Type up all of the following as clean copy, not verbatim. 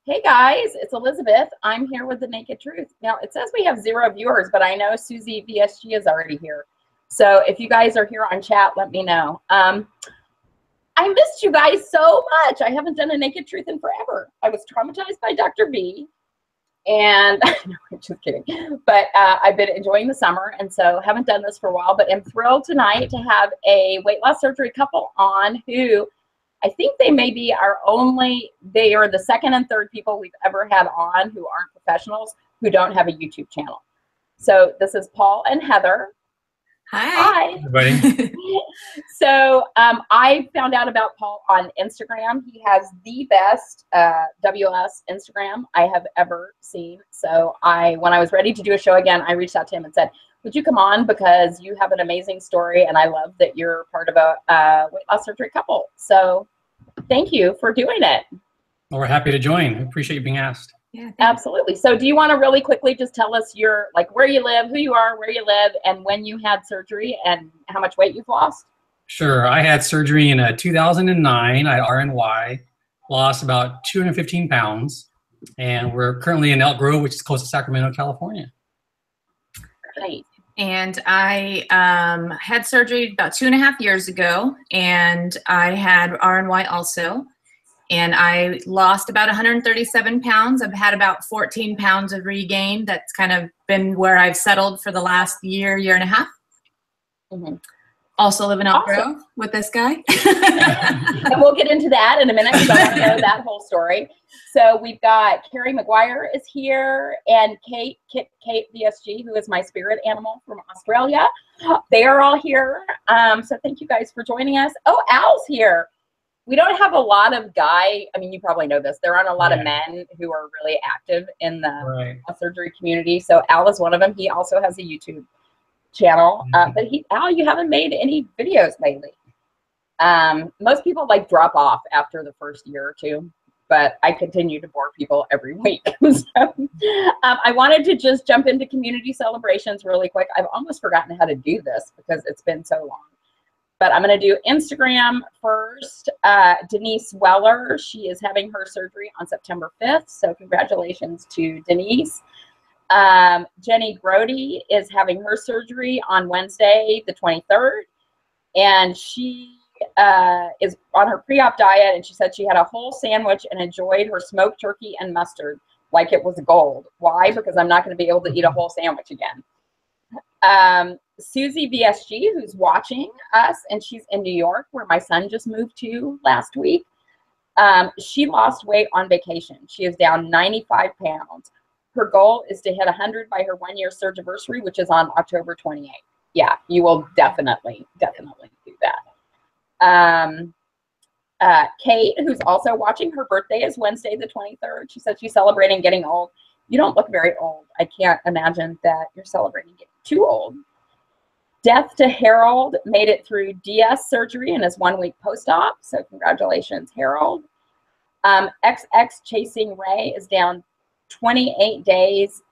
Hey guys, it's Elizabeth. I'm here with The Naked Truth. Now, it says we have 0 viewers, but I know Susie VSG is already here. So if you guys are here on chat, let me know. I missed you guys so much. I haven't done a Naked Truth in forever. I was traumatized by Dr. V, and no, I'm just kidding. But I've been enjoying the summer, and so haven't done this for a while, but I'm thrilled tonight to have a weight loss surgery couple on who I think they may be they are the second and third people we've ever had on who aren't professionals who don't have a YouTube channel. So this is Paul and Heather. Hi. Everybody. So I found out about Paul on Instagram. He has the best WS Instagram I have ever seen. So when I was ready to do a show again, I reached out to him and said, would you come on, because you have an amazing story and I love that you're part of a weight loss surgery couple. So thank you for doing it. Well, we're happy to join. I appreciate you being asked. Yeah, absolutely. So do you want to really quickly just tell us where you live, who you are, where you live, and when you had surgery and how much weight you've lost? Sure. I had surgery in 2009. I had RNY, lost about 215 pounds, and we're currently in Elk Grove, which is close to Sacramento, California. Right. And I had surgery about 2.5 years ago, and I had RNY also. And I lost about 137 pounds. I've had about 14 pounds of regain. That's kind of been where I've settled for the last year and a half. Mm-hmm. Also live in Elk Grove with this guy. And we'll get into that in a minute because I want to know that whole story. So we've got Carrie McGuire is here, and Kate VSG, who is my spirit animal from Australia. They are all here. So thank you guys for joining us. Oh, Al's here. We don't have a lot of you probably know this. There aren't a lot of men who are really active in the surgery community. So Al is one of them. He also has a YouTube channel. But Al, you haven't made any videos lately. Most people drop off after the first year or two, but I continue to bore people every week. So, I wanted to just jump into community celebrations really quick. I've almost forgotten how to do this because it's been so long. But I'm going to do Instagram first. Denise Weller, she is having her surgery on September 5th. So congratulations to Denise. Jenny Grody is having her surgery on Wednesday, the 23rd. And she is on her pre-op diet. And she said she had a whole sandwich and enjoyed her smoked turkey and mustard like it was gold. Why? Because I'm not going to be able to eat a whole sandwich again. Susie VSG, who's watching us, and she's in New York, where my son just moved to last week. She lost weight on vacation. She is down 95 pounds. Her goal is to hit 100 by her 1-year surgiversary, which is on October 28th. Yeah, you will definitely do that. Kate, who's also watching, her birthday is Wednesday, the 23rd. She said she's celebrating getting old. You don't look very old. I can't imagine that you're celebrating getting too old. Death to Harold made it through DS surgery and is 1 week post-op. So congratulations, Harold. XX Chasing Ray is down 28 days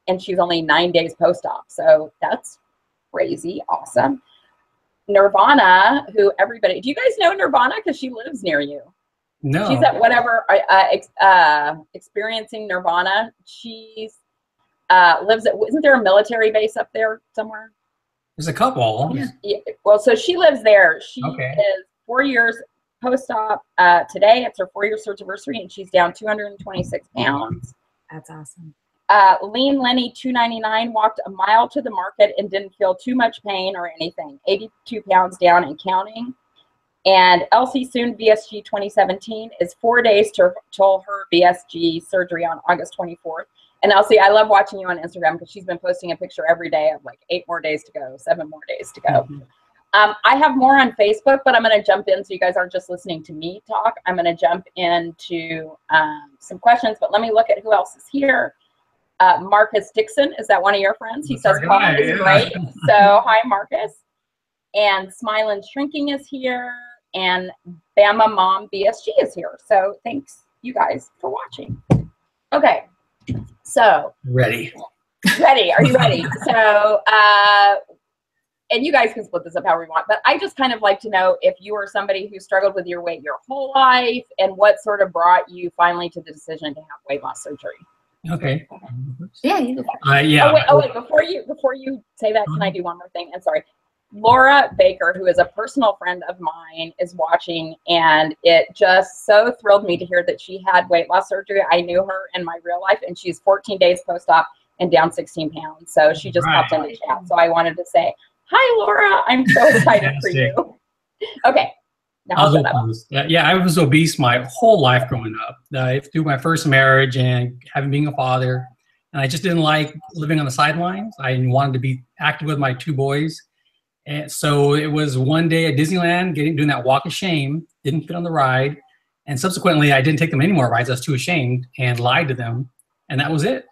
and she's only 9 days post-op. So that's crazy. Awesome. Nirvana, who everybody, do you guys know Nirvana? Because she lives near you. No. She's at whatever, experiencing Nirvana. She's lives at, isn't there a military base up there somewhere? There's a couple. Yeah. Well, so she lives there. She is 4 years post-op. Today, it's her 4-year surgiversary, and she's down 226 pounds. That's awesome. Lean Lenny 299 walked a mile to the market and didn't feel too much pain or anything. 82 pounds down and counting. And Elsie Soon VSG 2017 is 4 days till her VSG surgery on August 24th. And Elsie, I love watching you on Instagram because she's been posting a picture every day of 8 more days to go, 7 more days to go. Mm-hmm. I have more on Facebook, but I'm going to jump in so you guys aren't just listening to me talk. I'm going to jump into some questions, but let me look at who else is here. Marcus Dixon, is that one of your friends? He says Paul is great. So hi, Marcus. And Smilin' Shrinking is here. And Bama Mom BSG is here. So thanks, you guys, for watching. Okay. So Ready. Are you ready? So and you guys can split this up however you want, but I just kind of like to know if you are somebody who struggled with your weight your whole life, and what sort of brought you finally to the decision to have weight loss surgery. Okay. Yeah. You yeah. Oh wait, before you say that, can I do one more thing? I'm sorry. Laura Baker, who is a personal friend of mine, is watching, and it just so thrilled me to hear that she had weight loss surgery. I knew her in my real life, and she's 14 days post-op and down 16 pounds. So she just popped in the chat. So I wanted to say, hi, Laura. I'm so excited for you. Okay. Now yeah, I was obese my whole life growing up. Through my first marriage and being a father, and I just didn't like living on the sidelines. I wanted to be active with my 2 boys. And so it was one day at Disneyland, doing that walk of shame, didn't fit on the ride. And subsequently, I didn't take them any more rides. I was too ashamed and lied to them. And that was it.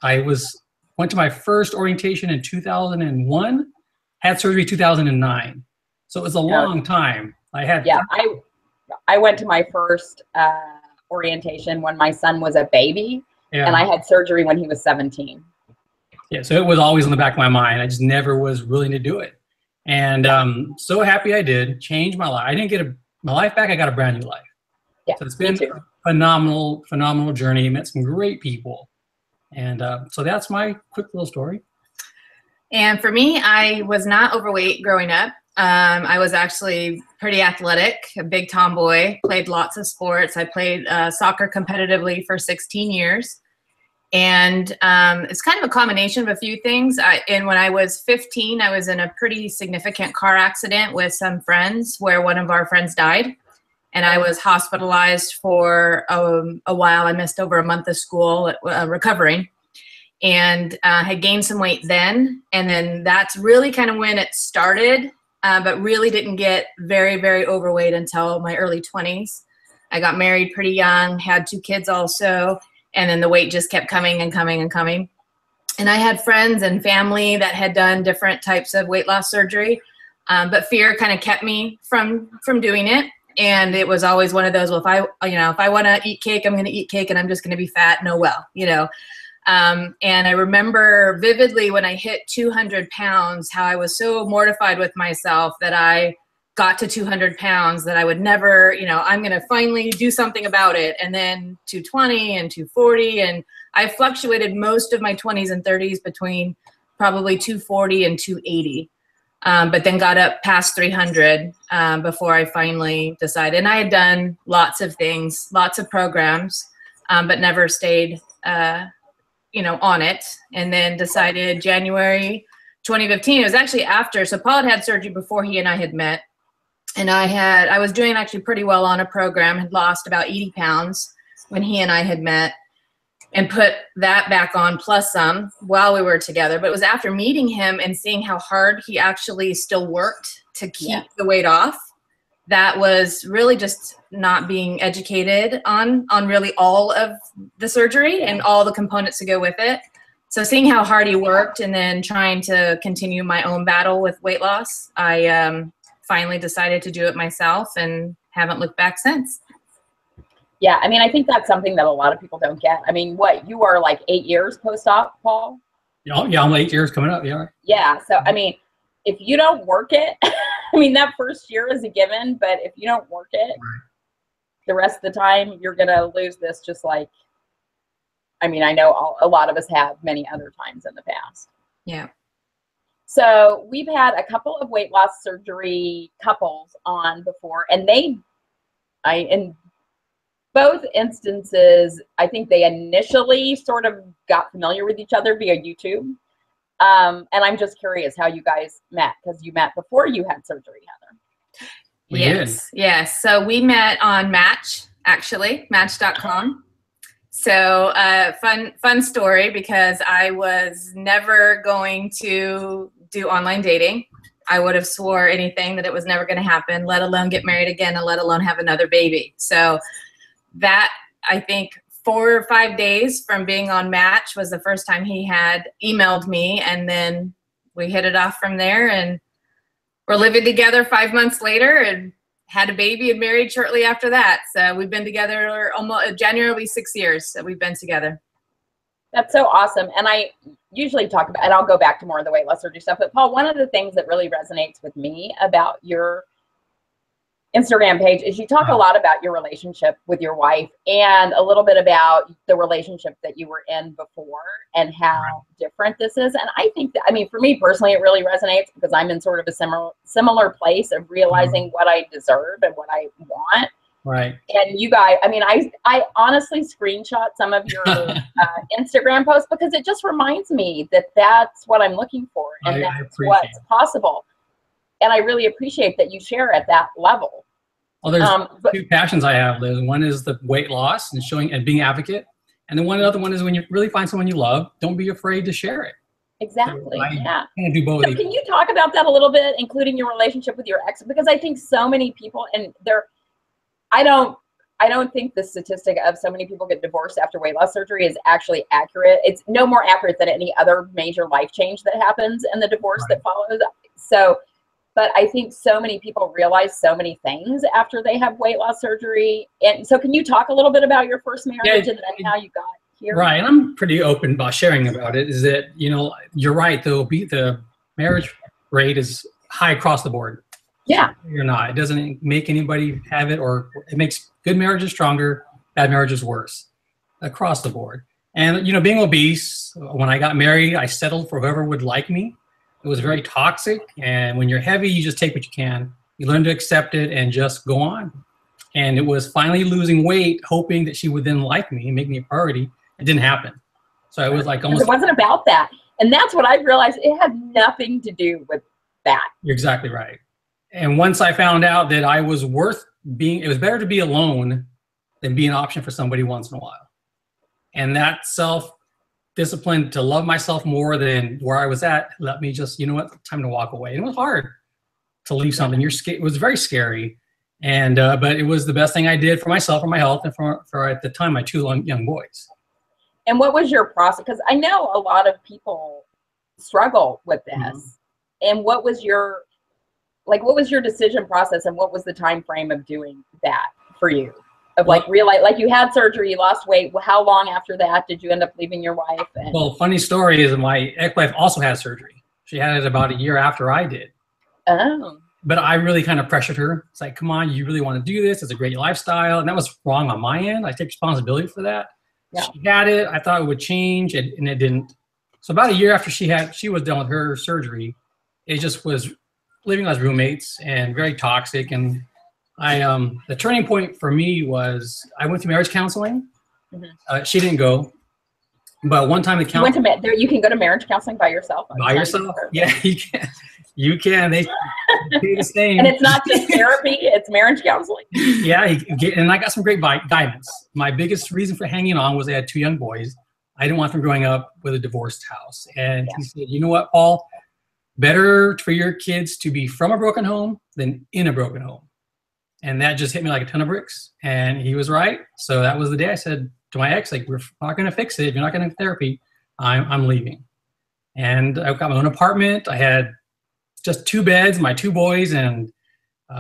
Went to my first orientation in 2001, had surgery 2009. So it was a long time. I went to my first orientation when my son was a baby, and I had surgery when he was 17. Yeah, so it was always in the back of my mind. I just never was willing to do it. And so happy I did. Changed my life. I didn't get my life back. I got a brand new life. Yeah, so it's been a phenomenal journey. Met some great people. And so that's my quick little story. And for me, I was not overweight growing up. I was actually pretty athletic, a big tomboy, played lots of sports. I played soccer competitively for 16 years. And it's kind of a combination of a few things. And when I was 15, I was in a pretty significant car accident with some friends where one of our friends died. And I was hospitalized for a while. I missed over a month of school recovering, and had gained some weight then. And then that's really kind of when it started, but really didn't get very, very overweight until my early 20s. I got married pretty young, had 2 kids also. And then the weight just kept coming and coming and coming. And I had friends and family that had done different types of weight loss surgery, but fear kind of kept me from doing it. And it was always one of those, well, if I want to eat cake, I'm going to eat cake, and I'm just going to be fat. No, well, and I remember vividly when I hit 200 pounds, how I was so mortified with myself that I got to 200 pounds that I would never, I'm going to finally do something about it. And then 220 and 240. And I fluctuated most of my 20s and 30s between probably 240 and 280. But then got up past 300 before I finally decided. And I had done lots of things, lots of programs, but never stayed, on it. And then decided January 2015, it was actually after. So Paul had surgery before he and I had met. And I was doing actually pretty well on a program, had lost about 80 pounds when he and I had met, and put that back on plus some while we were together. But it was after meeting him and seeing how hard he actually still worked to keep the weight off. That was really just not being educated on really all of the surgery and all the components to go with it. So seeing how hard he worked and then trying to continue my own battle with weight loss, I finally decided to do it myself and haven't looked back since. Yeah, I mean, I think that's something that a lot of people don't get. I mean, you are like 8 years post-op, Paul? Yeah, I'm 8 years coming up, yeah. Yeah, so, I mean, if you don't work it, I mean, that first year is a given, but if you don't work it, the rest of the time, you're going to lose this just like, I mean, I know a lot of us have many other times in the past. Yeah. So we've had a couple of weight loss surgery couples on before, and in both instances, I think they initially sort of got familiar with each other via YouTube. And I'm just curious how you guys met, because you met before you had surgery, Heather. Yes. So we met on Match, actually, Match.com. So fun story, because I was never going to do online dating. I would have swore anything that it was never going to happen, let alone get married again and let alone have another baby. So that, I think, 4 or 5 days from being on Match was the first time he had emailed me, and then we hit it off from there, and we're living together 5 months later and had a baby and married shortly after that. So we've been together almost, January will be 6 years that we've been together. That's so awesome. And I usually talk about, and I'll go back to more of the weight loss surgery stuff, but Paul, one of the things that really resonates with me about your Instagram page is you talk a lot about your relationship with your wife and a little bit about the relationship that you were in before and how different this is. And I think that, I mean, for me personally, it really resonates because I'm in sort of a similar place of realizing what I deserve and what I want. Right. And you guys, I mean, I honestly screenshot some of your Instagram posts because it just reminds me that that's what I'm looking for and that's what's possible. And I really appreciate that you share at that level. Well, there's two passions I have, Liz. One is the weight loss and showing and being an advocate. And then other one is when you really find someone you love, don't be afraid to share it. Exactly. So yeah. Can't do both. So can you talk about that a little bit, including your relationship with your ex? Because I think so many people, and I don't think the statistic of so many people get divorced after weight loss surgery is actually accurate. It's no more accurate than any other major life change that happens in the divorce that follows. So, but I think so many people realize so many things after they have weight loss surgery. And so can you talk a little bit about your first marriage and then how you got here? Right. And I'm pretty open about sharing about it, is that, you know, you're right. The marriage rate is high across the board. Yeah. You're not. It doesn't make anybody have it, or it makes good marriages stronger, bad marriages worse across the board. And, you know, being obese, when I got married, I settled for whoever would like me. It was very toxic. And when you're heavy, you just take what you can. You learn to accept it and just go on. And it was finally losing weight, hoping that she would then like me and make me a priority. It didn't happen. So it was like almost. It wasn't about that. And that's what I realized. It had nothing to do with that. You're exactly right. And once I found out that I was worth being, it was better to be alone than be an option for somebody once in a while. And that self-discipline to love myself more than where I was at, let me just, you know what, time to walk away. And it was hard to leave something. It was very scary. And, but it was the best thing I did for myself, for my health, and for at the time, my two young boys. And what was your process? Because I know a lot of people struggle with this. And what was your decision process, and what was the time frame of doing that for you? Of like you had surgery, you lost weight. How long after that did you end up leaving your wife? Well, funny story is my ex-wife also had surgery. She had it about a year after I did. Oh. But I really kind of pressured her. It's like, come on, you really want to do this? It's a great lifestyle. And that was wrong on my end. I take responsibility for that. Yeah. She had it. I thought it would change, and it didn't. So about a year after she was done with her surgery, it just was living as roommates and very toxic. And the turning point for me was I went to marriage counseling. She didn't go, but one time the counselor. You can go to marriage counseling by yourself. By yourself? Yeah, you can. You can. They do the same. And it's not just therapy; it's marriage counseling. Yeah, and I got some great guidance. My biggest reason for hanging on was I had two young boys. I didn't want them growing up with a divorced house. And he said, "You know what, Paul? Better for your kids to be from a broken home than in a broken home." And that just hit me like a ton of bricks. And he was right. So that was the day I said to my ex, like, we're not going to fix it. If you're not going to therapy, I'm leaving. And I got my own apartment. I had just 2 beds, my 2 boys, and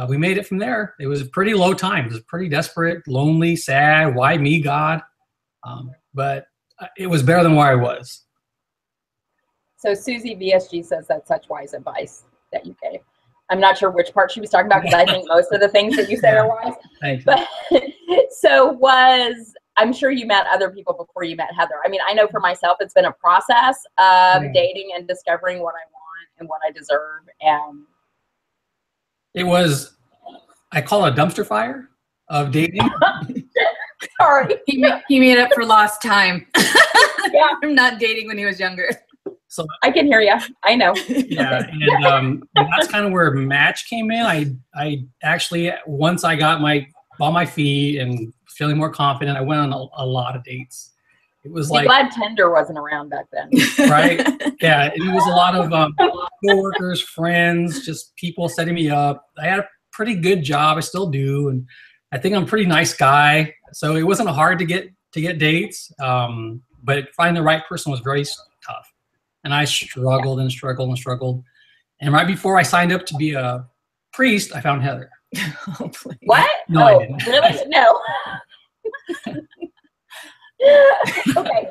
we made it from there. It was a pretty low time. It was pretty desperate, lonely, sad. Why me, God? But it was better than where I was. So Susie VSG says that's such wise advice that you gave. I'm not sure which part she was talking about because I think most of the things that you said are wise. Thanks. But I'm sure you met other people before you met Heather. I mean, I know for myself, it's been a process of dating and discovering what I want and what I deserve. And it was, I call it a dumpster fire of dating. Sorry. He made up for lost time. Yeah. From not dating when he was younger. So I can hear you. I know. Yeah, and that's kind of where Match came in. I actually, once I got on my feet and feeling more confident, I went on a lot of dates. It was like, glad Tinder wasn't around back then. Right? Yeah, it was a lot of coworkers, friends, just people setting me up. I had a pretty good job. I still do, and I think I'm a pretty nice guy. So it wasn't hard to get dates, but finding the right person was very tough. And I struggled and struggled and struggled. And right before I signed up to be a priest, I found Heather. Oh, what? No, I didn't. Really? No. Okay.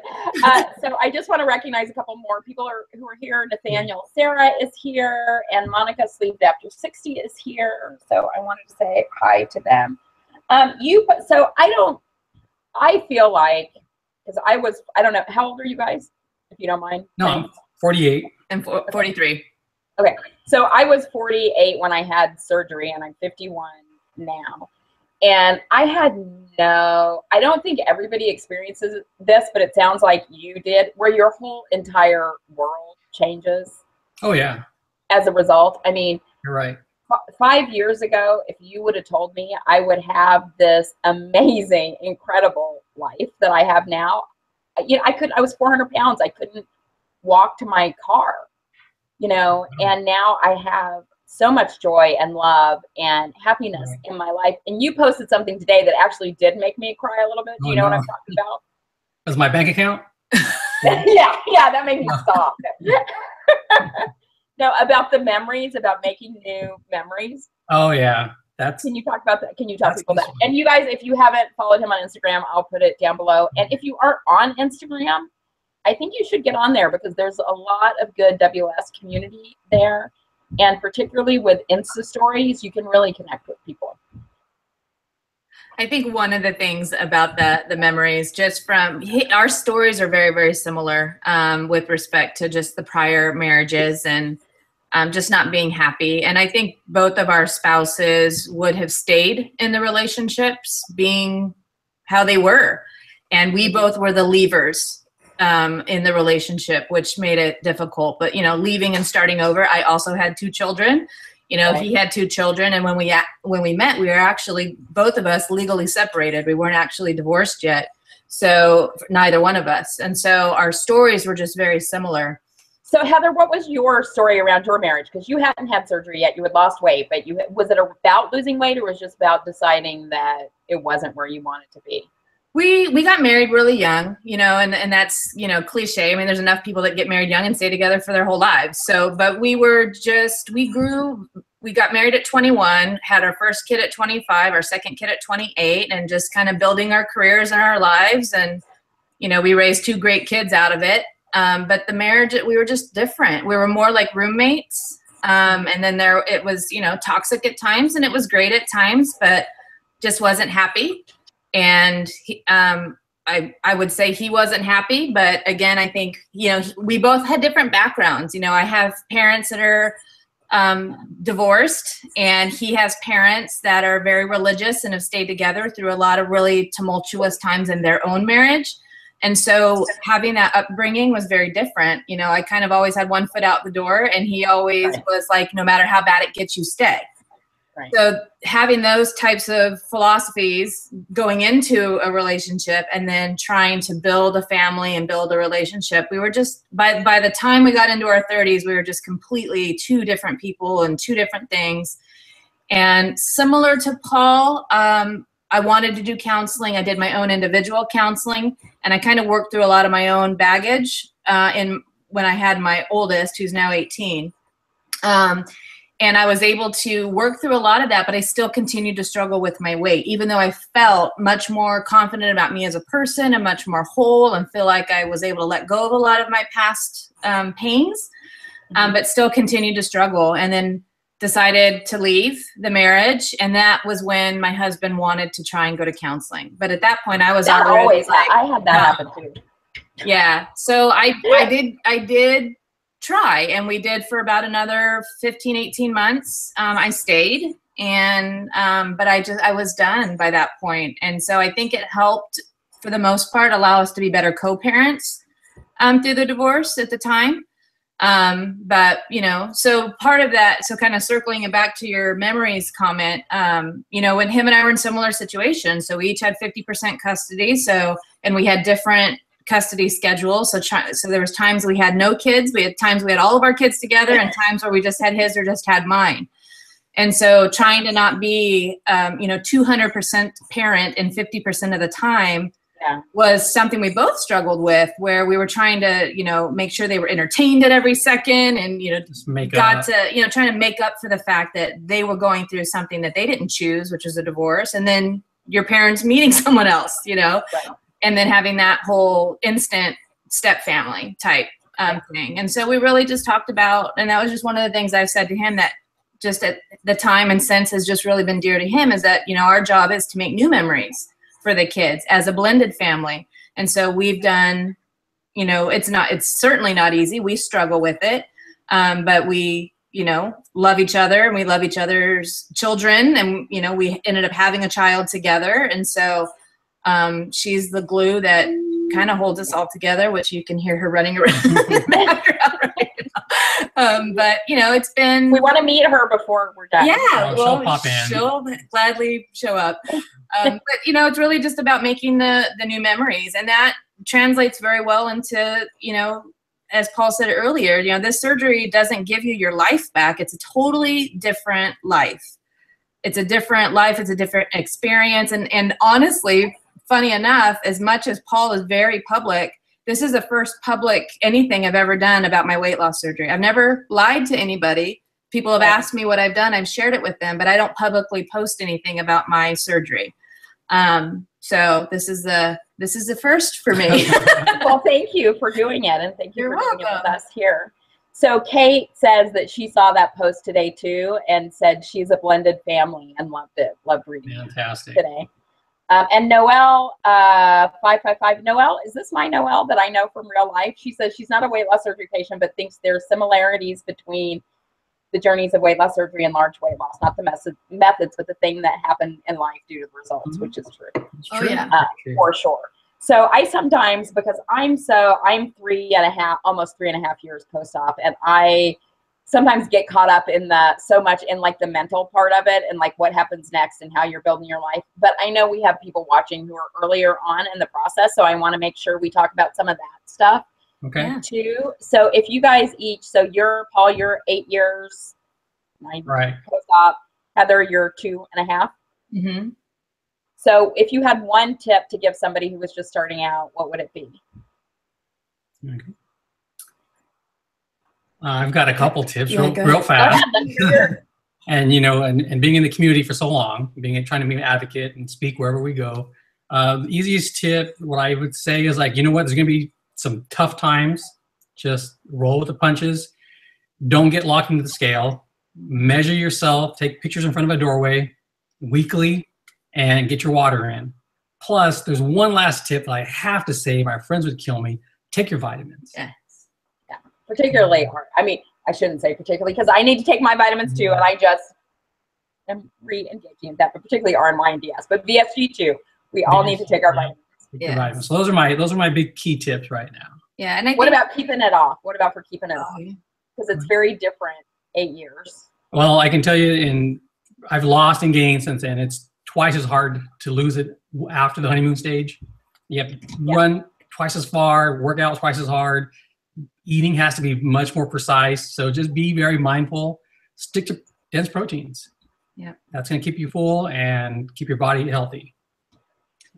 So I just want to recognize a couple more people who are here. Nathaniel Sarah is here, and Monica Sleeved After 60 is here. So I wanted to say hi to them. I feel like, because I don't know, how old are you guys, if you don't mind? No, I'm 48. And 43. Okay, so I was 48 when I had surgery, and I'm 51 now. And I don't think everybody experiences this, but it sounds like you did, where your whole entire world changes. Oh, yeah. As a result. I mean, you're right. 5 years ago, if you would have told me I would have this amazing, incredible life that I have now, I was 400 pounds. I couldn't walk to my car, and now I have so much joy and love and happiness in my life. And you posted something today that actually did make me cry a little bit. Do you know what I'm talking about? That's my bank account? yeah, that made me stop. No, about the memories, about making new memories. Oh, yeah. Can you talk about that? Can you tell people that? And you guys, if you haven't followed him on Instagram, I'll put it down below. And if you aren't on Instagram, I think you should get on there, because there's a lot of good WS community there. And particularly with Insta stories, you can really connect with people. I think one of the things about the memories, just from our stories are very, very similar with respect to just the prior marriages and just not being happy. And I think both of our spouses would have stayed in the relationships being how they were. And we both were the leavers in the relationship, which made it difficult. But, leaving and starting over, I also had 2 children. He had 2 children. And when we met, we were actually, both of us, legally separated. We weren't actually divorced yet. So neither one of us. And so our stories were just very similar. So Heather, what was your story around your marriage? Because you hadn't had surgery yet. You had lost weight, but was it about losing weight, or was it just about deciding that it wasn't where you wanted to be? We got married really young, and that's, cliche. I mean, there's enough people that get married young and stay together for their whole lives. So, but we got married at 21, had our first kid at 25, our second kid at 28, and just kind of building our careers and our lives. And, we raised 2 great kids out of it. But the marriage, we were just different. We were more like roommates. And then it was, toxic at times, and it was great at times, but just wasn't happy. And I would say he wasn't happy, but again, I think, we both had different backgrounds. I have parents that are divorced, and he has parents that are very religious and have stayed together through a lot of really tumultuous times in their own marriage. And so having that upbringing was very different. I kind of always had one foot out the door, and he always was like, no matter how bad it gets, you stay. Right. So having those types of philosophies going into a relationship, and then trying to build a family and build a relationship, we were just, by the time we got into our 30s, we were just completely 2 different people and 2 different things. And similar to Paul, I wanted to do counseling. I did my own individual counseling, and I kind of worked through a lot of my own baggage when I had my oldest, who's now 18. And I was able to work through a lot of that, but I still continued to struggle with my weight, even though I felt much more confident about me as a person and much more whole, and feel like I was able to let go of a lot of my past pains, but still continued to struggle. And then decided to leave the marriage. And that was when my husband wanted to try and go to counseling. But at that point I was already I had that happen too. Yeah. So I did try, and we did for about another 15, 18 months. I stayed, and, but I was done by that point. And so I think it helped, for the most part, allow us to be better co-parents through the divorce at the time. But, so part of that, so kind of circling it back to your memories comment, when him and I were in similar situations, so we each had 50% custody. And we had different custody schedules. So there was times we had no kids. We had times we had all of our kids together, and times where we just had his or just had mine. And so trying to not be, 200% parent and 50% of the time was something we both struggled with, where we were trying to, make sure they were entertained at every second, and, trying to make up for the fact that they were going through something that they didn't choose, which was a divorce. And then your parents meeting someone else, Right. And then having that whole instant step family type thing. And so we really just talked about, and that was just one of the things I've said to him that just at the time and since has just really been dear to him, is that, you know, our job is to make new memories for the kids as a blended family. And so we've done, you know, it's certainly not easy. We struggle with it. But we, you know, love each other and we love each other's children. And, you know, we ended up having a child together. And so she's the glue that kind of holds us all together, which you can hear her running around in the background right now. But, you know, it's been... We want to meet her before we're done. Yeah, well, she'll pop in. She'll gladly show up. But, you know, it's really just about making the new memories. And that translates very well into, you know, as Paul said earlier, you know, this surgery doesn't give you your life back. It's a totally different life. It's a different life. It's a different experience. And honestly, funny enough, as much as Paul is very public, this is the first public anything I've ever done about my weight loss surgery. I've never lied to anybody. People have asked me what I've done. I've shared it with them, but I don't publicly post anything about my surgery. So this is the first for me. Well, thank you for doing it, and thank you You're for doing it welcome. with us here. So Kate says that she saw that post today too, and said she's a blended family and loved it. Loved reading it Fantastic. today. And Noelle 555. Noelle, is this my Noelle that I know from real life? She says she's not a weight loss surgery patient, but thinks there's similarities between the journeys of weight loss surgery and large weight loss, not the methods, but the thing that happened in life due to the results, which is true. It's Oh, true. yeah. For sure. So I sometimes, because I'm 3.5, almost 3.5 years post-op, and I sometimes get caught up in so much in like the mental part of it and like what happens next and how you're building your life. But I know we have people watching who are earlier on in the process, so I want to make sure we talk about some of that stuff. Okay. Too. So if you guys each, so Paul, you're 8 years, Right. post-op. Heather, you're 2.5. Mm-hmm. So if you had one tip to give somebody who was just starting out, what would it be? Okay. I've got a couple tips Yeah, go real ahead. fast. Sure. And, you know, and being in the community for so long, trying to be an advocate and speak wherever we go. The easiest tip, what I would say is like, you know what, there's going to be some tough times. Just roll with the punches. Don't get locked into the scale. Measure yourself. Take pictures in front of a doorway weekly and get your water in. Plus, there's one last tip that I have to say. My friends would kill me. Take your vitamins. Yeah. Yeah. Particularly, I mean, I shouldn't say particularly because I need to take my vitamins too, and I just am re-engaging in that, but particularly RNY and DS, but VSG too. We all need to take our vitamins. Take your vitamins. So those are my big key tips right now. Yeah. And I What think, about keeping it off? What about for keeping it off? Because it's very different 8 years. Well, I can tell you, I've lost and gained since then. It's twice as hard to lose it after the honeymoon stage. You have to run twice as far, work out twice as hard. Eating has to be much more precise. So just be very mindful. Stick to dense proteins. Yeah. That's going to keep you full and keep your body healthy.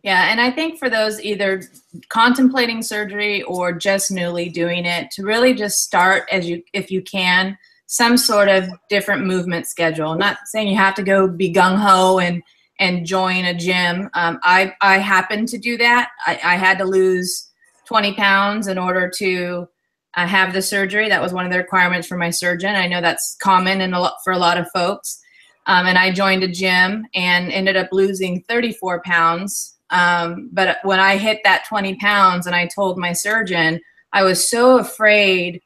yeah. And I think for those either contemplating surgery or just newly doing it, to really just start if you can, some sort of different movement schedule. I'm not saying you have to go be gung-ho and join a gym. I happened to do that. I had to lose 20 pounds in order to have the surgery. That was one of the requirements for my surgeon. I know that's common for a lot of folks. And I joined a gym and ended up losing 34 pounds. But when I hit that 20 pounds and I told my surgeon, I was so afraid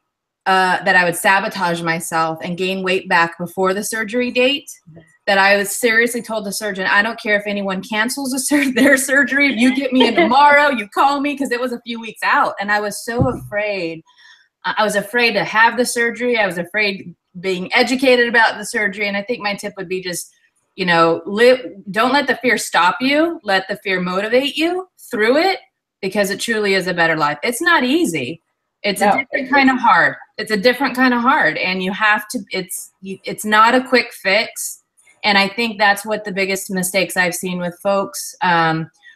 that I would sabotage myself and gain weight back before the surgery date that I was seriously told the surgeon, I don't care if anyone cancels their surgery. If you get me in tomorrow, you call me, because it was a few weeks out. And I was so afraid. I was afraid to have the surgery. I was afraid being educated about the surgery. And I think my tip would be just, you know, don't let the fear stop you. Let the fear motivate you through it, because it truly is a better life. It's not easy. It's a different kind of hard. It's a different kind of hard. And you have to, it's not a quick fix. And I think that's what the biggest mistakes I've seen with folks,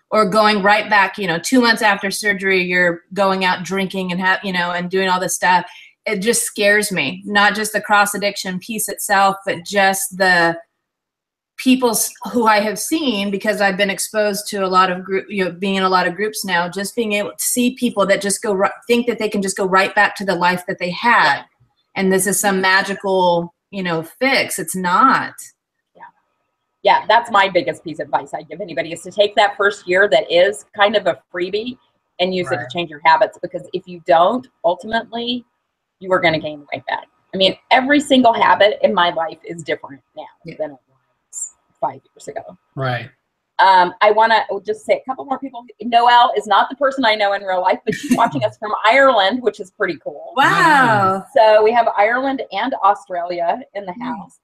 or going right back, 2 months after surgery, you're going out drinking and and doing all this stuff. It just scares me. Not just the cross addiction piece itself, but just the people who I have seen, because I've been exposed to a lot of being in a lot of groups now, just being able to see people that just think that they can just go right back to the life that they had. And this is some magical, fix. It's not. Yeah, that's my biggest piece of advice I give anybody, is to take that first year that is kind of a freebie and use it to change your habits. Because if you don't, ultimately, you are going to gain the weight back. I mean, every single habit in my life is different now than it was 5 years ago. Right. I want to just say a couple more people. Noelle is not the person I know in real life, but she's watching us from Ireland, which is pretty cool. Wow. So we have Ireland and Australia in the house.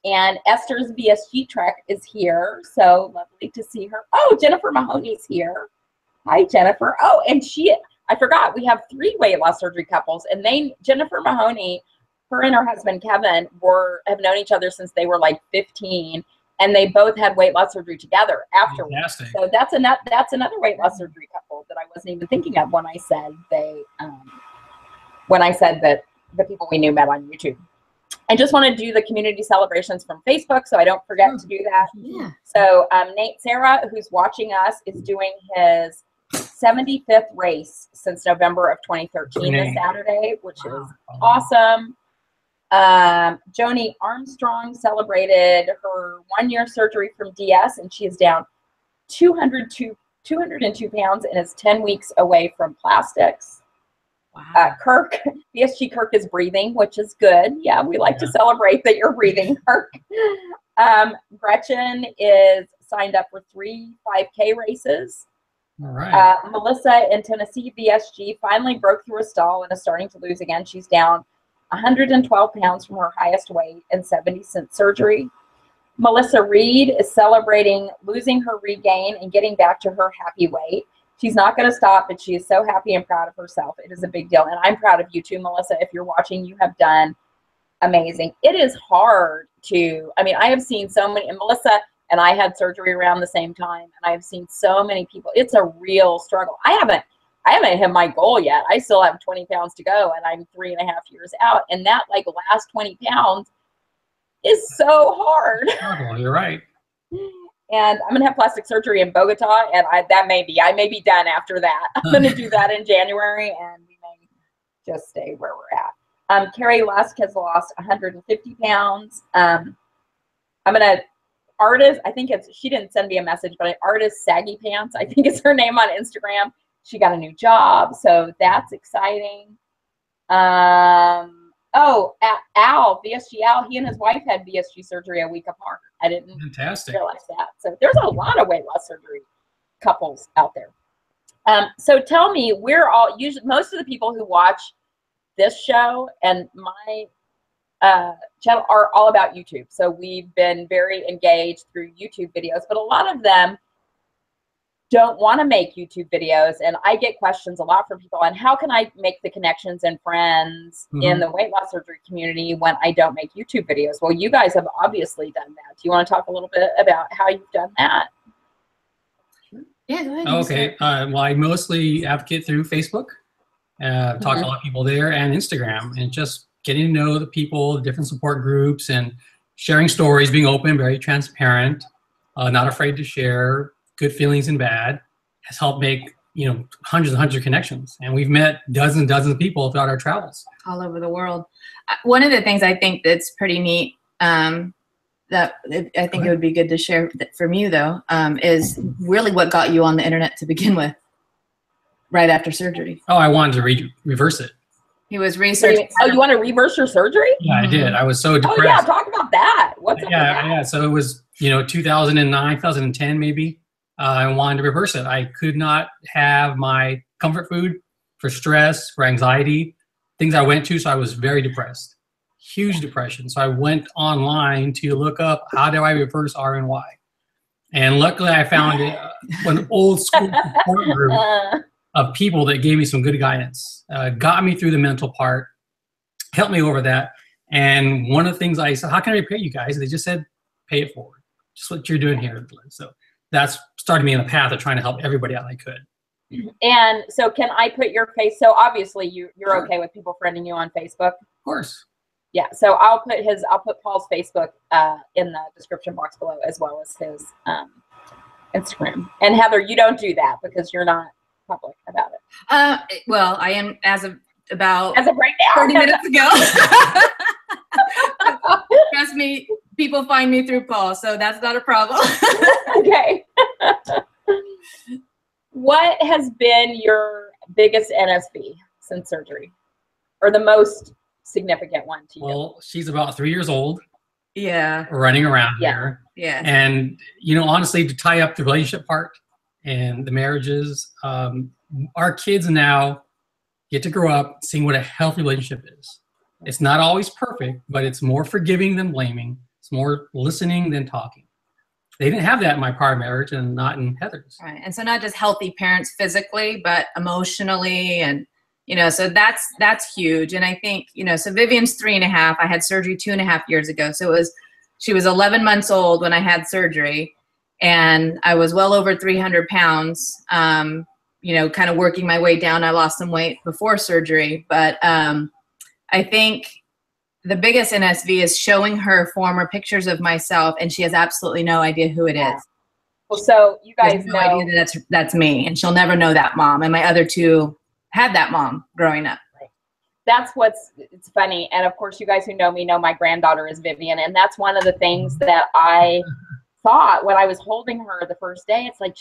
And Esther's VSG Trek is here. So lovely to see her. Oh, Jennifer Mahoney's here. Hi, Jennifer. Oh, and I forgot, we have 3 weight loss surgery couples. And Jennifer Mahoney, her and her husband, Kevin, have known each other since they were like 15. And they both had weight loss surgery together afterwards. Fantastic. So that's another weight loss surgery couple that I wasn't even thinking of when I said that the people we knew met on YouTube. I just want to do the community celebrations from Facebook, so I don't forget to do that. Yeah. So Nate Sarah, who's watching us, is doing his 75th race since November of 2013 this Saturday, which is awesome. Joni Armstrong celebrated her 1-year surgery from DS, and she is down 202 pounds and is 10 weeks away from plastics. Wow. Kirk, VSG Kirk is breathing, which is good. Yeah, we like to celebrate that you're breathing, Kirk. Gretchen is signed up for 3 5K races. All right. Melissa in Tennessee, VSG, finally broke through a stall and is starting to lose again. She's down 112 pounds from her highest weight and 70 since surgery. Melissa Reed is celebrating losing her regain and getting back to her happy weight. She's not going to stop, but she is so happy and proud of herself. It is a big deal. And I'm proud of you too, Melissa. If you're watching, you have done amazing. It is hard I have seen so many, and Melissa and I had surgery around the same time, and I've seen so many people. It's a real struggle. I haven't hit my goal yet. I still have 20 pounds to go, and I'm 3.5 years out. And that last 20 pounds is so hard. Oh, you're right. And I'm gonna have plastic surgery in Bogota, and I may be done after that. I'm gonna do that in January, and we may just stay where we're at. Carrie Lusk has lost 150 pounds. She didn't send me a message, but Artist Saggy Pants, I think is her name on Instagram. She got a new job, so that's exciting. Al, VSG Al, he and his wife had VSG surgery a week apart. I didn't realize that. So there's a lot of weight loss surgery couples out there. So tell me, most of the people who watch this show and my channel are all about YouTube. So we've been very engaged through YouTube videos, but a lot of them don't want to make YouTube videos. And I get questions a lot from people on how can I make the connections and friends in the weight loss surgery community when I don't make YouTube videos? Well, you guys have obviously done that. Do you want to talk a little bit about how you've done that? Yeah, go ahead. Okay. Well, I mostly advocate through Facebook. Talk to a lot of people there, and Instagram, and just getting to know the people, the different support groups, and sharing stories, being open, very transparent, not afraid to share good feelings and bad, has helped make hundreds and hundreds of connections, and we've met dozens and dozens of people throughout our travels all over the world. One of the things I think that's pretty neat, that I think it would be good to share from you though, is really what got you on the internet to begin with, right after surgery. Oh, I wanted to reverse it. He was researching. Oh, you want to reverse your surgery? Yeah, I did. I was so depressed. Oh yeah, talk about that. What's up with that? Yeah. So it was 2009, 2010 maybe. I wanted to reverse it. I could not have my comfort food for stress, for anxiety, things I went to. So I was very depressed, huge depression. So I went online to look up how do I reverse RNY, and luckily I found an old school support group of people that gave me some good guidance, got me through the mental part, helped me over that. And one of the things I said, how can I repay you guys? They just said, pay it forward. Just what you're doing here. So that's started me in the path of trying to help everybody out I could. And so can I put your face? So obviously you're okay with people friending you on Facebook? Of course. Yeah, so I'll put Paul's Facebook in the description box below, as well as his Instagram. And Heather, you don't do that because you're not public about it. Well, I am as of right now, 30 minutes ago. Trust me, people find me through Paul, so that's not a problem. Okay. What has been your biggest NSV since surgery, or the most significant one to you? Well, she's about 3 years old. Yeah. Running around here. Yeah. And, honestly, to tie up the relationship part and the marriages, our kids now get to grow up seeing what a healthy relationship is. It's not always perfect, but it's more forgiving than blaming. It's more listening than talking. They didn't have that in my prior marriage and not in Heather's. Right. And so not just healthy parents physically, but emotionally. And, so that's huge. And I think, so Vivian's 3.5. I had surgery 2.5 years ago. So she was 11 months old when I had surgery, and I was well over 300 pounds, kind of working my way down. I lost some weight before surgery, but I think the biggest NSV is showing her former pictures of myself, and she has absolutely no idea who it is. Well, so you guys no idea that that's me, and she'll never know that mom. And my other two had that mom growing up. That's it's funny. And of course, you guys who know me know my granddaughter is Vivian, and that's one of the things that I thought when I was holding her the first day. It's like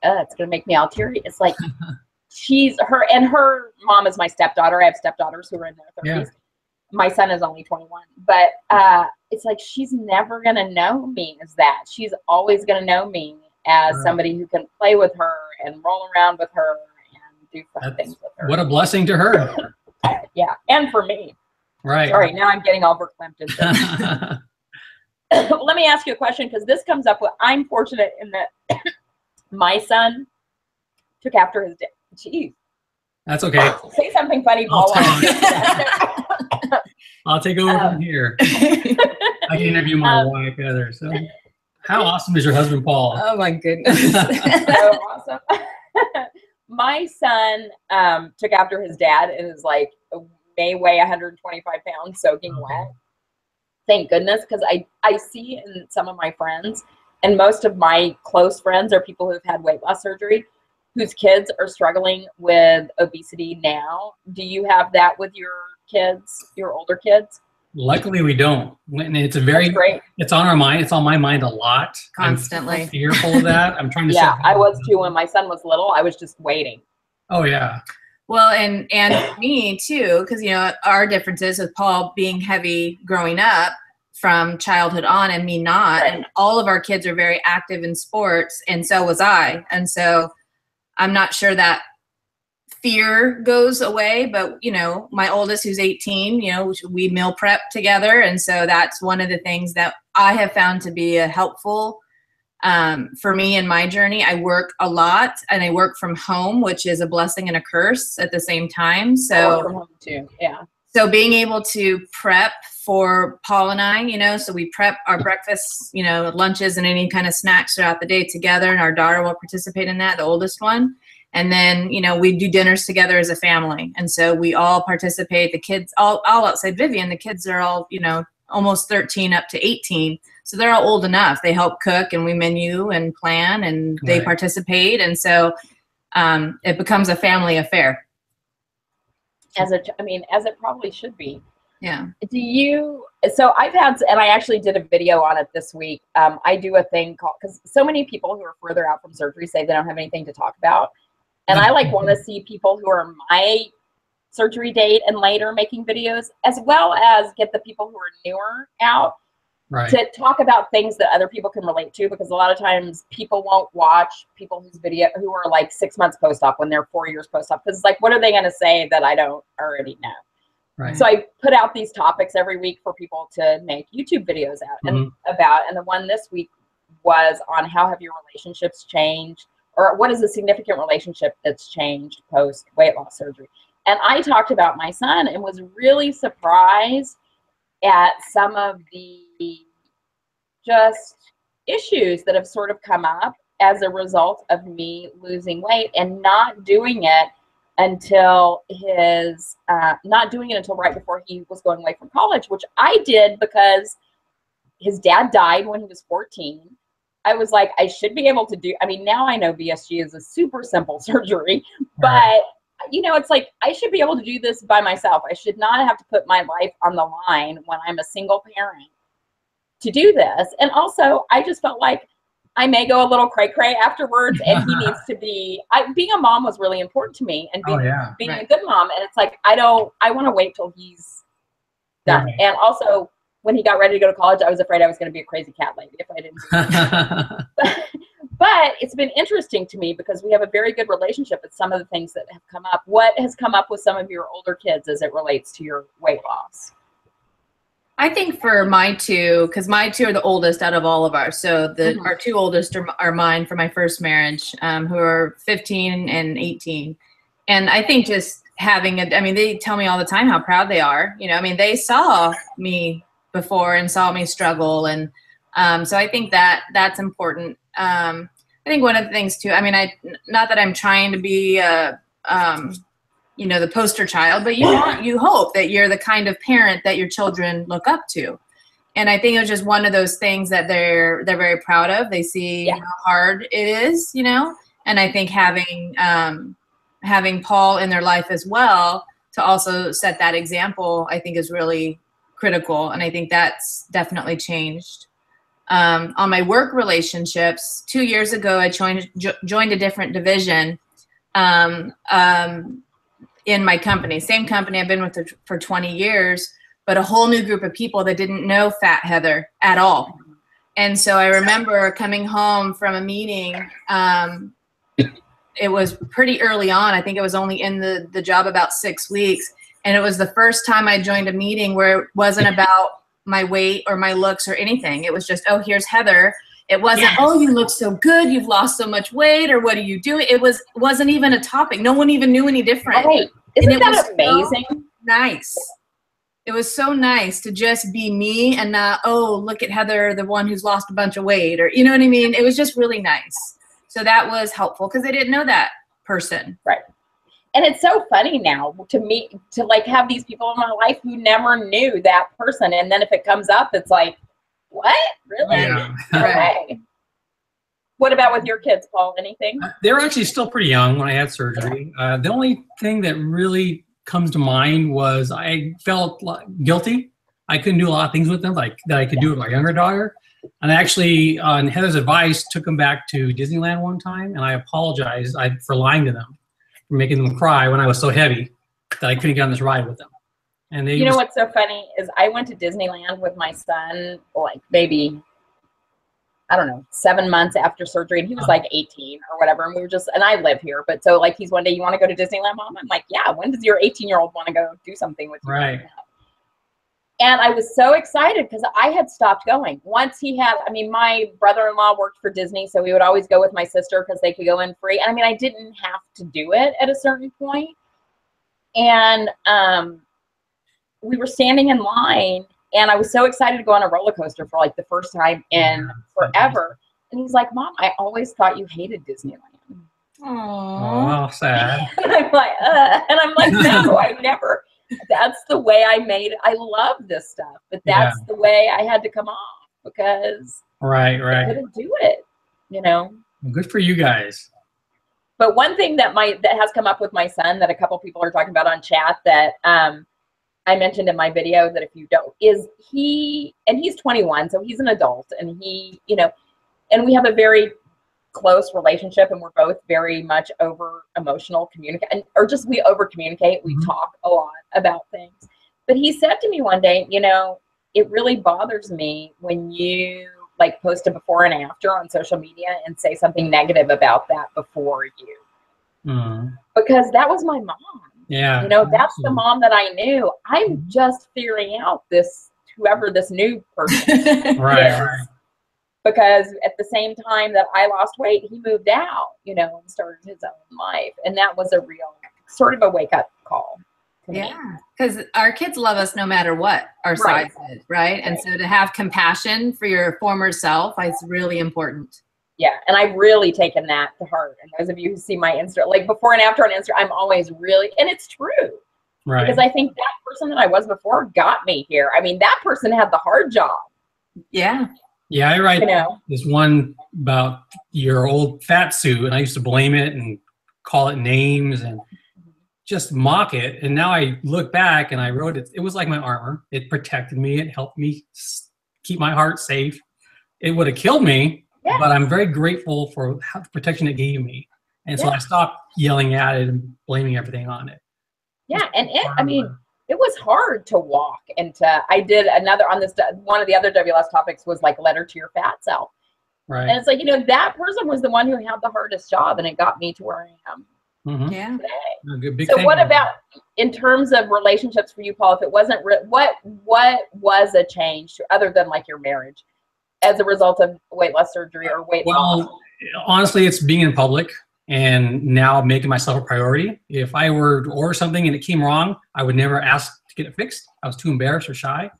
it's gonna make me all teary. It's like her mom is my stepdaughter. I have stepdaughters who are in their 30s. Yeah. My son is only 21, but it's like she's never gonna know me as that. She's always gonna know me as somebody who can play with her and roll around with her and do fun things with her. What a blessing to her. Yeah, and for me. Right. Sorry, now I'm getting all verklempt. Let me ask you a question, because this comes up with, I'm fortunate in that my son took after his dad. Jeez. That's okay. Say something funny, Paul. I'll take over from here. I can interview my wife, Heather. So, how awesome is your husband, Paul? Oh my goodness. So awesome. My son took after his dad and is like, may weigh 125 pounds soaking wet. Thank goodness, because I see in some of my friends, and most of my close friends are people who've had weight loss surgery, whose kids are struggling with obesity now. Do you have that with your kids, your older kids? Luckily, we don't. And it's it's on our mind. It's on my mind a lot. Constantly. I'm fearful of that. I'm trying to Yeah, I was too. When my son was little, I was just waiting. Oh, yeah. Well, and me too, because, our differences with Paul being heavy growing up from childhood on and me not. Right. And all of our kids are very active in sports, and so was I. And so I'm not sure that fear goes away, but my oldest, who's 18, we meal prep together, and so that's one of the things that I have found to be a helpful for me in my journey. I work a lot, and I work from home, which is a blessing and a curse at the same time. So I work from home too. Yeah. So being able to prep for Paul and I, so we prep our breakfasts, lunches and any kind of snacks throughout the day together, and our daughter will participate in that, the oldest one. And then, we do dinners together as a family. And so we all participate. The kids, all outside Vivian, the kids are all, almost 13 up to 18. So they're all old enough. They help cook, and we menu and plan, and they participate. And so it becomes a family affair. As it probably should be. Yeah. So I've had, and I actually did a video on it this week. I do a thing called, because so many people who are further out from surgery say they don't have anything to talk about. And I want to see people who are my surgery date and later making videos, as well as get the people who are newer out to talk about things that other people can relate to, because a lot of times people won't watch people who are like 6 months post-op when they're 4 years post-op, because it's like, what are they going to say that I don't already know? Right. So I put out these topics every week for people to make YouTube videos out and the one this week was on how have your relationships changed, or what is a significant relationship that's changed post weight loss surgery. And I talked about my son and was really surprised at some of the just issues that have sort of come up as a result of me losing weight and not doing it until his, not doing it until right before he was going away from college, which I did because his dad died when he was 14. I was like, I should be able to do, I mean, now I know VSG is a super simple surgery, but you know, it's like, I should be able to do this by myself. I should not have to put my life on the line when I'm a single parent to do this. And also, I just felt like I may go a little cray-cray afterwards, and he needs to be, being a mom was really important to me, and being a good mom. And it's like, I want to wait till he's done. Right. And also, when he got ready to go to college, I was afraid I was going to be a crazy cat lady if I didn't do it. But it's been interesting to me because we have a very good relationship with some of the things that have come up. What has come up with some of your older kids as it relates to your weight loss? I think for my two, because my two are the oldest out of all of ours. So our two oldest are mine for my first marriage, who are 15 and 18. And I think just having I mean, they tell me all the time how proud they are. You know, I mean, they saw me before and saw me struggle. And so I think that's important. I think one of the things too, I mean, not that I'm trying to be, you know, the poster child, but you hope that you're the kind of parent that your children look up to. And I think it was just one of those things that they're very proud of. They see how hard it is, you know, and I think having Paul in their life as well to also set that example, I think is really critical. And I think that's definitely changed. On my work relationships, 2 years ago, I joined a different division in my company. Same company I've been with for 20 years, but a whole new group of people that didn't know Fat Heather at all. And so I remember coming home from a meeting. It was pretty early on. I think it was only in the job about 6 weeks. And it was the first time I joined a meeting where it wasn't about my weight or my looks or anything. It was just, oh, here's Heather. It wasn't, oh, you look so good, you've lost so much weight, or what are you doing? It wasn't even a topic. No one even knew any different. Right. Isn't that amazing? So nice. It was so nice to just be me and not, oh, look at Heather, the one who's lost a bunch of weight, or, you know what I mean? It was just really nice. So that was helpful because they didn't know that person. Right. And it's so funny now to like have these people in my life who never knew that person. And then if it comes up, it's like, what? Really? Yeah. Okay. What about with your kids, Paul? Anything? They were actually still pretty young when I had surgery. The only thing that really comes to mind was I felt guilty. I couldn't do a lot of things with them that I could do with my younger daughter. And I actually, on Heather's advice, took them back to Disneyland one time, and I apologized for lying to them, for making them cry when I was so heavy that I couldn't get on this ride with them. And they, you know what's so funny is I went to Disneyland with my son, like maybe, I don't know, 7 months after surgery, and he was like 18 or whatever, and we were just, and I live here, but so like he's one day, you want to go to Disneyland, Mom? I'm like, yeah. When does your 18-year-old want to go do something with you? Right. And I was so excited because I had stopped going. Once he had, I mean, my brother-in-law worked for Disney, so we would always go with my sister because they could go in free. And I mean, I didn't have to do it at a certain point. And we were standing in line, and I was so excited to go on a roller coaster for like the first time in forever. And he's like, Mom, I always thought you hated Disneyland. Oh, sad. And I'm like, no, I never. That's the way I made it. I love this stuff, but that's the way I had to come off because I couldn't do it, you know. Well, good for you guys. But one thing that has come up with my son that a couple people are talking about on chat that I mentioned in my video that if you don't, is he's 21, so he's an adult, and he, you know, and we have a very close relationship, and we're both very much over emotional communicate, or just we over communicate. We talk a lot about things. But he said to me one day, you know, it really bothers me when you like post a before and after on social media and say something negative about that before you, because that was my mom. Yeah, you know, that's the mom that I knew. I'm just figuring out whoever this new person right. Because at the same time that I lost weight, he moved out, you know, and started his own life. And that was a real sort of a wake-up call to me. Because our kids love us no matter what our size is, right? And so to have compassion for your former self is really important. Yeah, and I've really taken that to heart. And those of you who see my Insta, like before and after on Insta, I'm always really, and it's true. Right. Because I think that person that I was before got me here. I mean, that person had the hard job. Yeah. Yeah, I write this one about your old fat suit, and I used to blame it and call it names and just mock it. And now I look back and I wrote it. It was like my armor. It protected me. It helped me keep my heart safe. It would have killed me, but I'm very grateful for the protection it gave me. And so I stopped yelling at it and blaming everything on it. Yeah, and I mean, it was hard to walk into. I did another on this. One of the other WLS topics was like letter to your fat self. Right. And it's like, that person was the one who had the hardest job, and it got me to where I am. Mm-hmm. Yeah. So what about in terms of relationships for you, Paul? If it wasn't, what was a change other than like your marriage as a result of weight loss surgery or weight loss? Honestly, it's being in public and now making myself a priority. If I were to order something and it came wrong, I would never ask to get it fixed. I was too embarrassed or shy.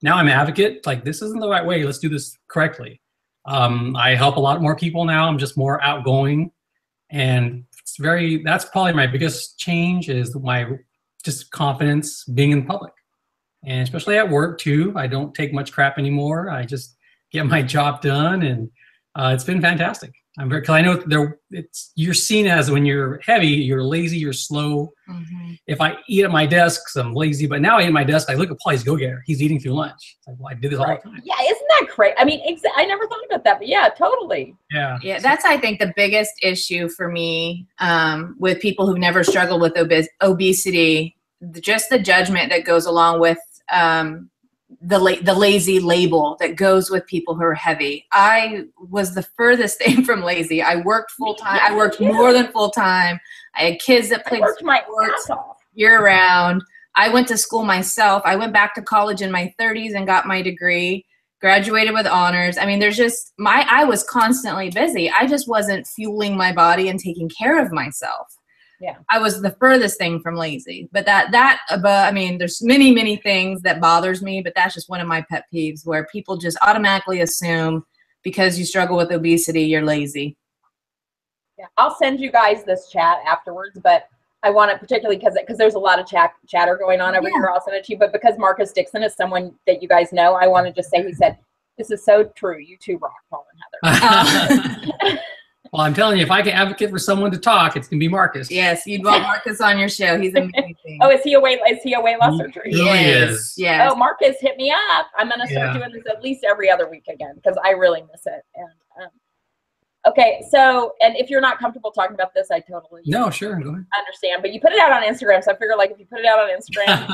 Now I'm an advocate. Like, this isn't the right way. Let's do this correctly. I help a lot more people now. I'm just more outgoing, and that's probably my biggest change is my just confidence being in public, and especially at work too. I don't take much crap anymore. I just get my job done, and it's been fantastic. Because I know you're seen as, when you're heavy, you're lazy, you're slow. Mm-hmm. If I eat at my desk, I'm lazy. But now I eat at my desk, I look at Paul, he's go-getter. He's eating through lunch. It's like, well, I do this all the time. Yeah, isn't that crazy? I mean, I never thought about that, but yeah, totally. Yeah. Yeah, that's, I think, the biggest issue for me with people who've never struggled with obesity, just the judgment that goes along with the lazy label that goes with people who are heavy. I was the furthest thing from lazy. I worked full time. I worked more than full time. I had kids that played sports year round. I went to school myself. I went back to college in my 30s and got my degree, graduated with honors. I mean, there's just I was constantly busy. I just wasn't fueling my body and taking care of myself. Yeah, I was the furthest thing from lazy, but I mean, there's many things that bothers me, but that's just one of my pet peeves where people just automatically assume because you struggle with obesity, you're lazy. Yeah, I'll send you guys this chat afterwards, but I want it particularly because there's a lot of chatter going on over here. I'll send it to you, but because Marcus Dixon is someone that you guys know, I want to just say, he said, "This is so true. You two rock, Paul and Heather." Well, I'm telling you, if I can advocate for someone to talk, it's gonna be Marcus. Yes, you'd want Marcus on your show. He's amazing. Oh, is he a weight loss surgery? He really is. Yeah. Oh, Marcus, hit me up. I'm gonna start doing this at least every other week again because I really miss it. And okay, so, and if you're not comfortable talking about this, I totally go ahead. Understand. But you put it out on Instagram, so I figure like if you put it out on Instagram.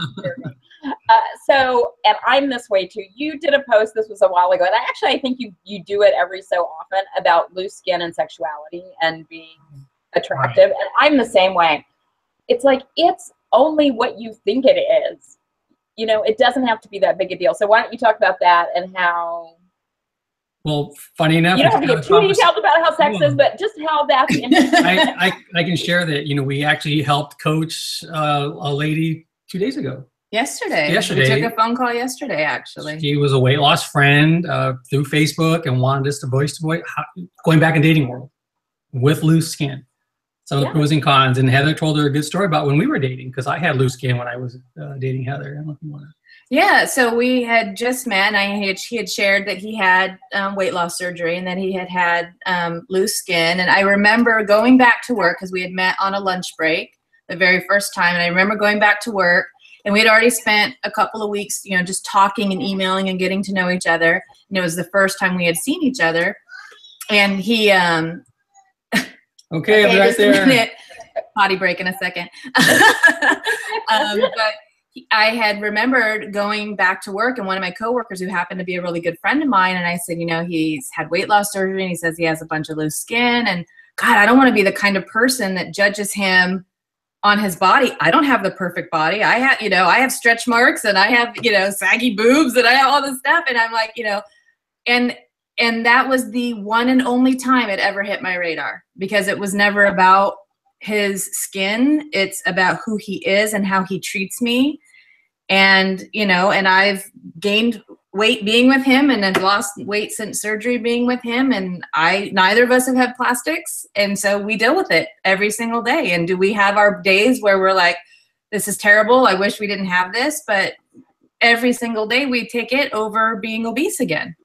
So, and I'm this way too. You did a post, this was a while ago, and I think you do it every so often about loose skin and sexuality and being attractive. Right. And I'm the same way. It's like, it's only what you think it is. It doesn't have to be that big a deal. So why don't you talk about that and how? Well, funny enough, you don't have to get too detailed about how sex is, but just how that's interesting. I can share that. We actually helped coach a lady 2 days ago. Yesterday. We took a phone call yesterday, actually. She was a weight loss friend through Facebook and wanted us to voice going back in dating world with loose skin. Some of the pros and cons. And Heather told her a good story about when we were dating, because I had loose skin when I was dating Heather. I don't know if you want to. Yeah, so we had just met, and he had shared that he had weight loss surgery and that he had loose skin. And I remember going back to work because we had met on a lunch break the very first time. And I remember going back to work. And we had already spent a couple of weeks, just talking and emailing and getting to know each other. And it was the first time we had seen each other. And he, okay, right there. Potty break in a second. But I had remembered going back to work, and one of my coworkers who happened to be a really good friend of mine, and I said, he's had weight loss surgery, and he says he has a bunch of loose skin. And God, I don't want to be the kind of person that judges him on his body. I don't have the perfect body. I have stretch marks, and I have, saggy boobs, and I have all this stuff. And I'm like, and that was the one and only time it ever hit my radar, because it was never about his skin. It's about who he is and how he treats me. And, and I've gained weight being with him and had lost weight since surgery being with him. And neither of us have had plastics. And so we deal with it every single day. And do we have our days where we're like, this is terrible, I wish we didn't have this, but every single day we take it over being obese again.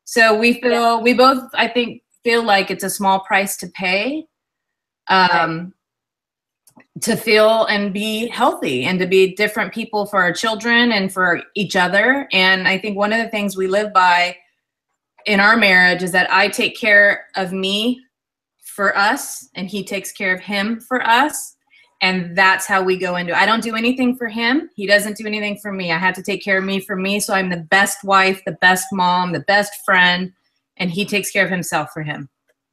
So we both, I think, feel like it's a small price to pay to feel and be healthy and to be different people for our children and for each other. And I think one of the things we live by in our marriage is that I take care of me for us and he takes care of him for us. And that's how we go into it. I don't do anything for him. He doesn't do anything for me. I have to take care of me for me. So I'm the best wife, the best mom, the best friend, and he takes care of himself for him.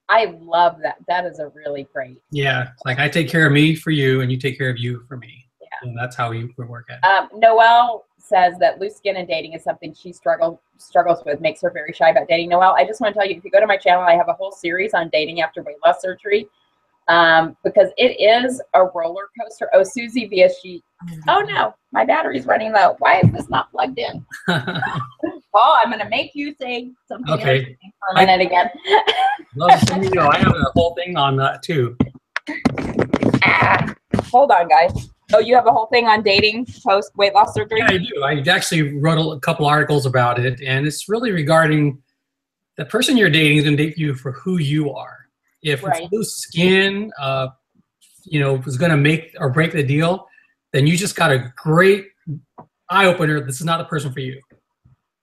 I love that. That is a really great. Yeah. Like I take care of me for you and you take care of you for me. Yeah. And that's how we work at it. Noelle says that loose skin and dating is something she struggles with, makes her very shy about dating. Noelle, I just want to tell you, if you go to my channel, I have a whole series on dating after weight loss surgery. Because it is a roller coaster. Oh, Susie VSG. Oh no, my battery's running low. Why is this not plugged in? Paul, I'm going to make you say something okay. For a minute again. I have a whole thing on that too. Hold on, guys. Oh, you have a whole thing on dating post weight loss surgery? Yeah, I do. I actually wrote a couple articles about it, and it's really regarding the person you're dating is going to date you for who you are. If it's loose skin, is going to make or break the deal, then you just got a great eye opener. This is not the person for you.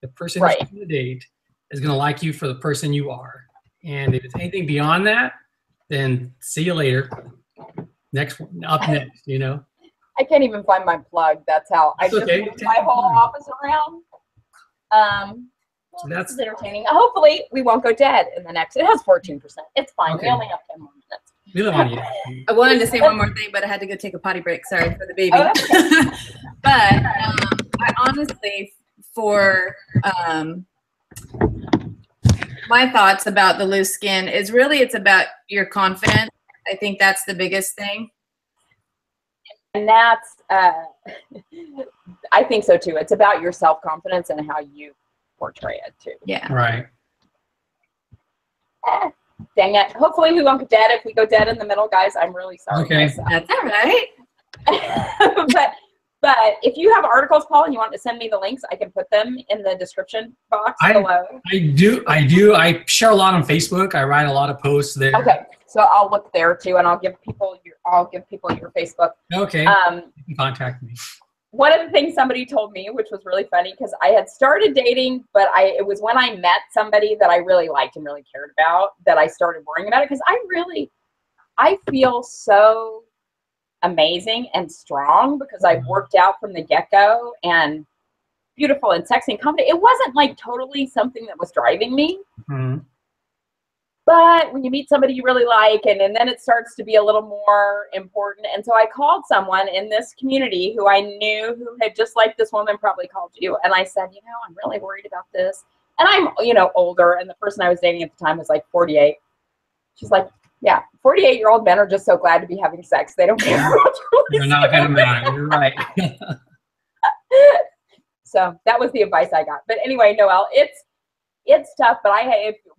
The person you're going to date is going to like you for the person you are. And if it's anything beyond that, then see you later. Next one, up next, I can't even find my plug. That's how I just moved my whole office around. So this is entertaining. Hopefully, we won't go dead in the next. It has 14%. It's fine. Okay. We only have 10 more minutes. We live on you. I wanted to say one more thing, but I had to go take a potty break. Sorry for the baby. Oh, that's okay. But I honestly, for my thoughts about the loose skin is really it's about your confidence. I think that's the biggest thing. And that's, I think so too. It's about your self-confidence and how you portray it too. Yeah. Right. Dang it. Hopefully we won't go dead. If we go dead in the middle, guys, I'm really sorry. Okay. That's all right. but if you have articles, Paul, and you want to send me the links, I can put them in the description box below. I do. I share a lot on Facebook. I write a lot of posts there. Okay. So I'll look there too, and I'll give people your Facebook. Okay. You can contact me. One of the things somebody told me, which was really funny, because I had started dating, but it was when I met somebody that I really liked and really cared about that I started worrying about it, because I feel so amazing and strong because I worked out from the get-go and beautiful and sexy and confident. It wasn't like totally something that was driving me. Mm-hmm. But when you meet somebody you really like, and then it starts to be a little more important. And so I called someone in this community who I knew who had just like this woman probably called you. And I said, I'm really worried about this. And I'm, older. And the person I was dating at the time was like 48. She's like, yeah, 48-year-old men are just so glad to be having sex. They don't care what's really You're not going to matter. You're right. So that was the advice I got. But anyway, Noelle, it's tough, but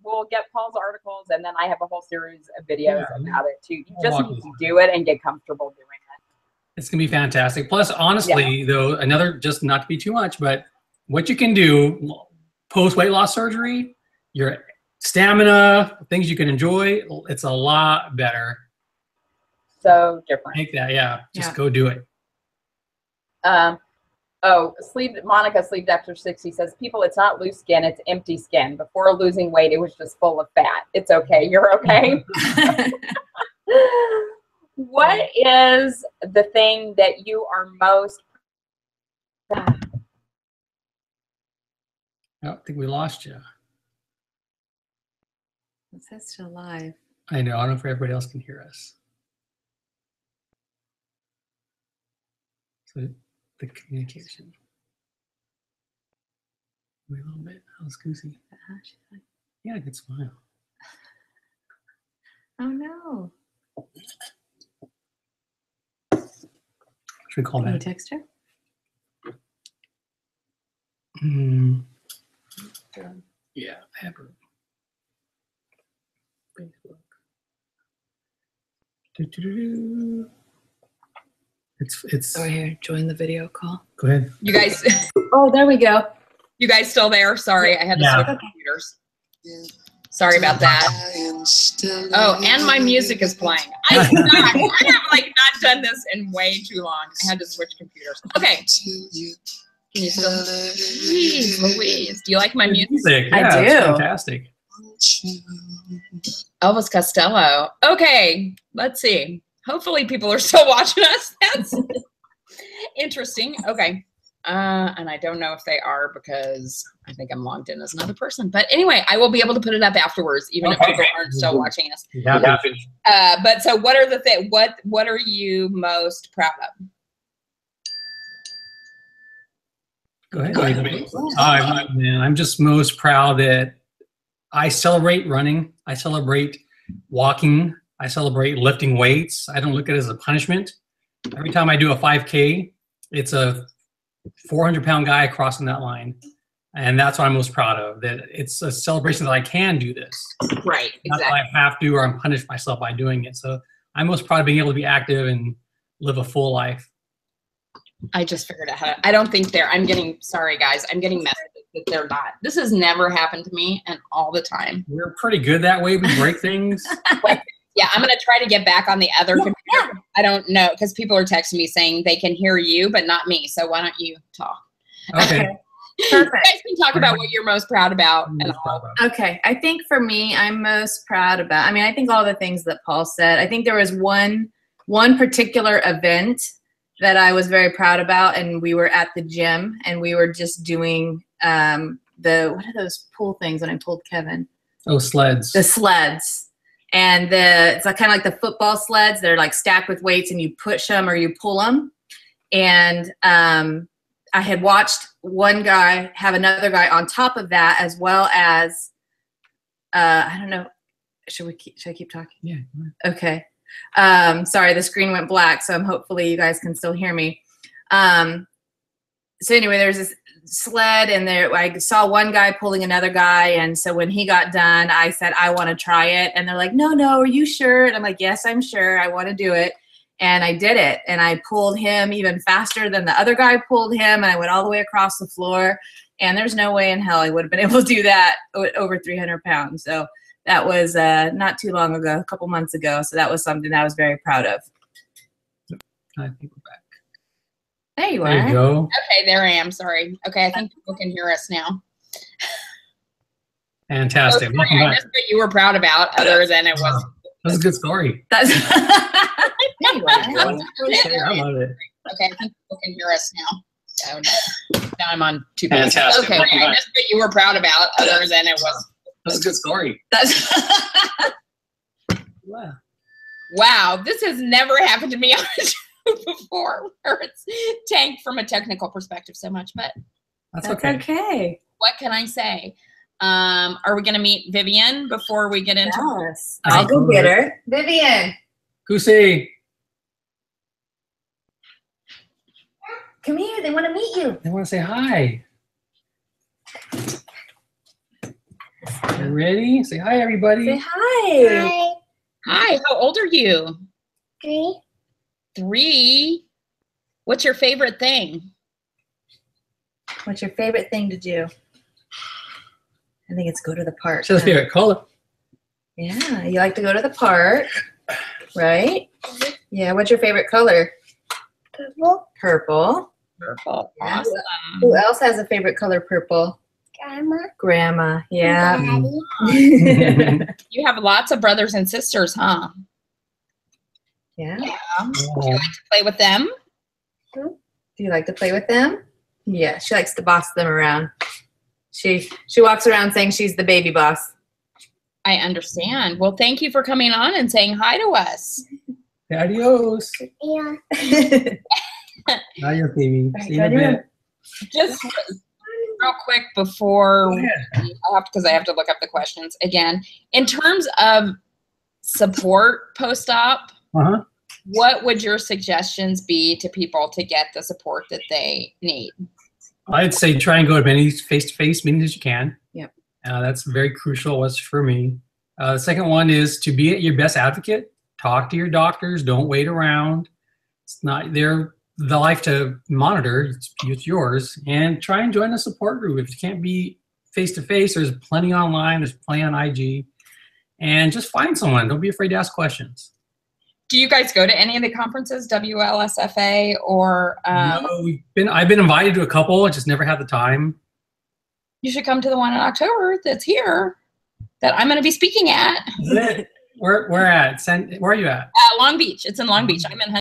we'll get Paul's articles, and then I have a whole series of videos about it too. You just need to do it and get comfortable doing it. It's gonna be fantastic. Plus, honestly, though, just not to be too much, but what you can do post weight loss surgery, your stamina, things you can enjoy, it's a lot better. So different. Take that, just go do it. Monica Sleep Dr. 60 says, people, it's not loose skin, it's empty skin. Before losing weight, it was just full of fat. It's okay. You're okay. What is the thing that you are most I don't think we lost you. It says still live. I know. I don't know if everybody else can hear us. So the communication. Wait a little bit. How's Goosey? Yeah, good smile. Oh no. Should we call Can that? you text her? Yeah, I have her. Facebook. Do-do-do-do. It's. Oh, here, join the video call. Go ahead. You guys, Oh, there we go. you guys still there? Sorry, I had to Yeah. switch computers. Sorry about that. Oh, and my music is playing. I have like not done this in way too long. I had to switch computers. Okay. Can you still? Jeez Louise. Do you like my music? Yeah, I it's do. fantastic. Elvis Costello. Okay, let's see. Hopefully people are still watching us. That's interesting. Okay. And I don't know if they are because I think I'm logged in as another person. But anyway, I will be able to put it up afterwards, even if people aren't still watching us. Yeah. But so what are the what are you most proud of? Go ahead. I'm just most proud that I celebrate running. I celebrate walking. I celebrate lifting weights. I don't look at it as a punishment. Every time I do a 5K, it's a 400-pound guy crossing that line. And that's what I'm most proud of, that it's a celebration that I can do this. Right, Not exactly. that I have to or I'm punished myself by doing it. So I'm most proud of being able to be active and live a full life. I just figured out how to, I don't think I'm getting, sorry guys, I'm getting messages that they're not. This has never happened to me and all the time. We're pretty good that way. We break things. Yeah, I'm going to try to get back on the other computer. I don't know, because people are texting me saying they can hear you, but not me. So why don't you talk? Okay. Perfect. You guys can talk about what you're most proud about. And all. Okay, I think for me, I'm most proud about, I mean, I think all the things that Paul said. I think there was one particular event that I was very proud about, and we were at the gym, and we were just doing what are those pull things when I pulled Kevin? Oh, sleds. The sleds. And it's kind of like the football sleds. They're like stacked with weights, and you push them or you pull them. And I had watched one guy have another guy on top of that, as well as I don't know. Should I keep talking? Yeah. Okay. Sorry, the screen went black, so hopefully you guys can still hear me. So anyway, there's this sled, and I saw one guy pulling another guy, and so when he got done, I said, I want to try it. And they're like, no, are you sure? And I'm like, yes, I'm sure. I want to do it. And I did it, and I pulled him even faster than the other guy pulled him, and I went all the way across the floor, and there's no way in hell I would have been able to do that over 300 pounds. So that was not too long ago, a couple months ago. So that was something that I was very proud of. I think we're back. There you are. There you go. Okay, there I am. Sorry. Okay, I think people can hear us now. Fantastic. Oh, sorry, I missed what you were proud about, other than it was. That's a good story. That's Anyway, I love it. okay, I think people can hear us now. Oh, no. Now I'm on two. Fantastic. Okay, I missed what you were proud about, other than it was. That's a good story. Wow. Wow, this has never happened to me on a show before, where it's tanked from a technical perspective so much. But That's That's okay. okay. what can I say? Are we going to meet Vivian before we get into? Yes. I'll go get her. Vivian, Kusi, come here. They want to meet you. they want to say hi. You ready? Say hi, everybody. Say hi. Hi, how old are you? 3. 3. What's your favorite thing? What's your favorite thing to do? I think it's go to the park. What's your favorite color? Yeah, you like to go to the park, right? Yeah, what's your favorite color? Purple. Purple. Purple. Yeah. Awesome. Who else has a favorite color purple? Grandma. Grandma, yeah. Daddy. You have lots of brothers and sisters, huh? Yeah. Yeah. Oh, Do you like to play with them? Do you like to play with them? Yeah, she likes to boss them around. She walks around saying she's the baby boss. I understand. Well, thank you for coming on and saying hi to us. adios. Yeah. Adios, baby. Right, See you in a go ahead. bit. Just real quick before, Go ahead. because I have to look up the questions again. In terms of support post-op, Uh-huh. what would your suggestions be to people to get the support that they need? I'd say try and go to many face-to-face meetings as you can. Yep. That's very crucial. What's for me. The second one is to be your best advocate. Talk to your doctors. Don't wait around. It's not their the life to monitor. It's yours. And try and join a support group. If you can't be face to face, there's plenty online. There's plenty on IG. And just find someone. Don't be afraid to ask questions. Do you guys go to any of the conferences, WLSFA or? No, I've been invited to a couple. I just never had the time. You should come to the one in October that's here that I'm going to be speaking at. Where at? Where are you at? Long Beach. It's in Long Beach. I'm in